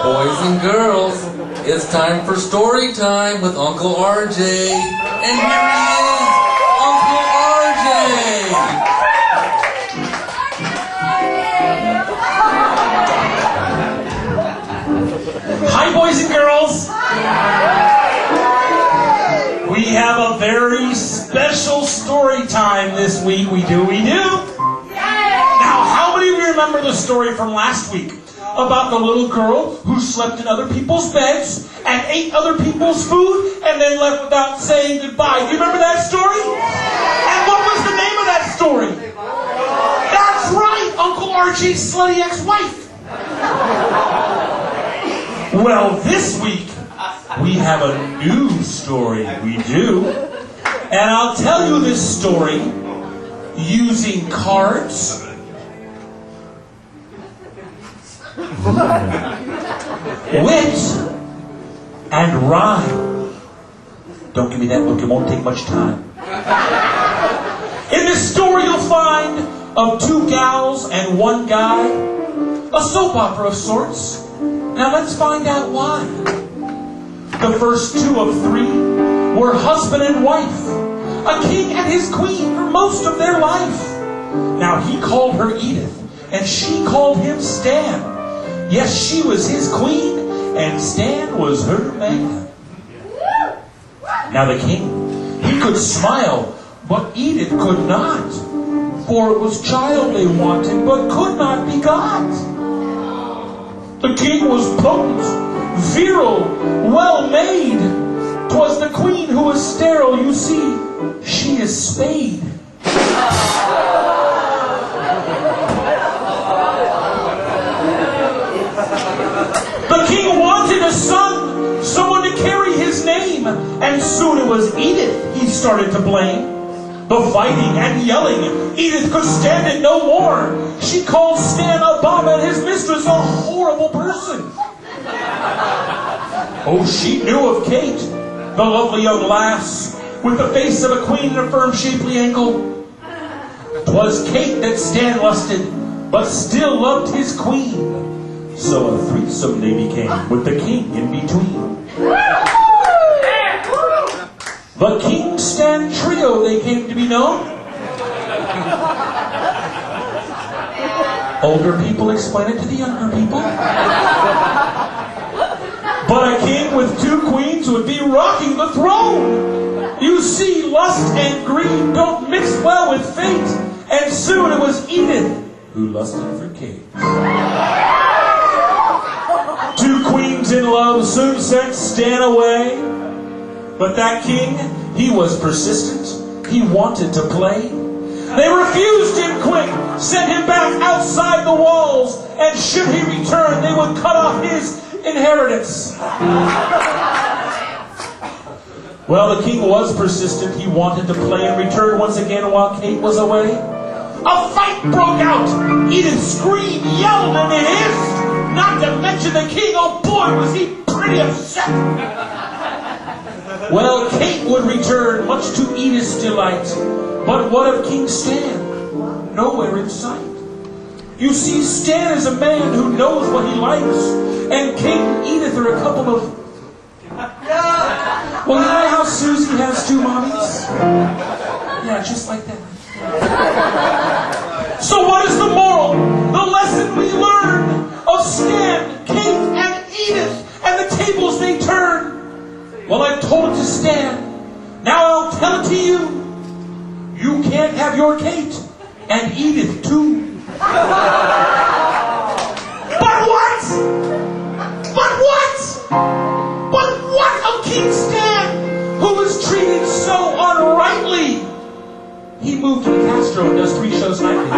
Boys and girls, it's time for story time with Uncle RJ. And here he is, Uncle RJ. Hi, boys and girls. We have a very special story time this week. We do. Now, how many of you remember the story from last week about the little girl who slept in other people's beds and ate other people's food and then left without saying goodbye? Do you remember that story? And what was the name of that story? That's right, Uncle Archie's slutty ex-wife. Well, this week, we have a new story. We do. And I'll tell you this story using cards, wit, and rhyme. Don't give me that look. It won't take much time. In this story, you'll find of two gals and one guy, a soap opera of sorts. Now let's find out why. The first two of three were husband and wife, a king and his queen for most of their life. Now he called her Edith, and she called him Stan. Yes, she was his queen, and Stan was her man. Now the king, he could smile, but Edith could not, for it was child they wanted, but could not be got. The king was potent, virile, well-made. 'Twas the queen who was sterile, you see, she is spayed. The king wanted a son, someone to carry his name, and soon it was Edith he started to blame. The fighting and yelling, Edith could stand it no more. She called Stan a bum and his mistress a horrible person. Oh, she knew of Kate, the lovely young lass, with the face of a queen and a firm shapely ankle. 'Twas Kate that Stan lusted, but still loved his queen. So a threesome they became, with the king in between. The King Stan Trio, they came to be known. Older people explain it to the younger people. But a king with two queens would be rocking the throne. You see, lust and greed don't mix well with fate. And soon it was Edith who lusted for Kate. Two queens in love soon sent Stan away. But that king, he was persistent. He wanted to play. They refused him quick, sent him back outside the walls, and should he return, they would cut off his inheritance. Well, the king was persistent. He wanted to play and return once again while Kate was away. A fight broke out. Edith screamed, yelled, and hissed. Not to mention the king, oh boy, was he pretty upset. Well, Kate would return, much to Edith's delight. But what of King Stan? Nowhere in sight. You see, Stan is a man who knows what he likes, and Kate and Edith are a couple of... Well, you know how Susie has two mommies? Yeah, just like that. So what is the moral? The lesson we learn of Stan, Kate, and Edith, and the tables they turn? Well, I told it to Stan. Now I'll tell it to you. You can't have your Kate and Edith too. But what? But what of King Stan, who was treated so unrightly? He moved to the Castro and does 3 shows nightly.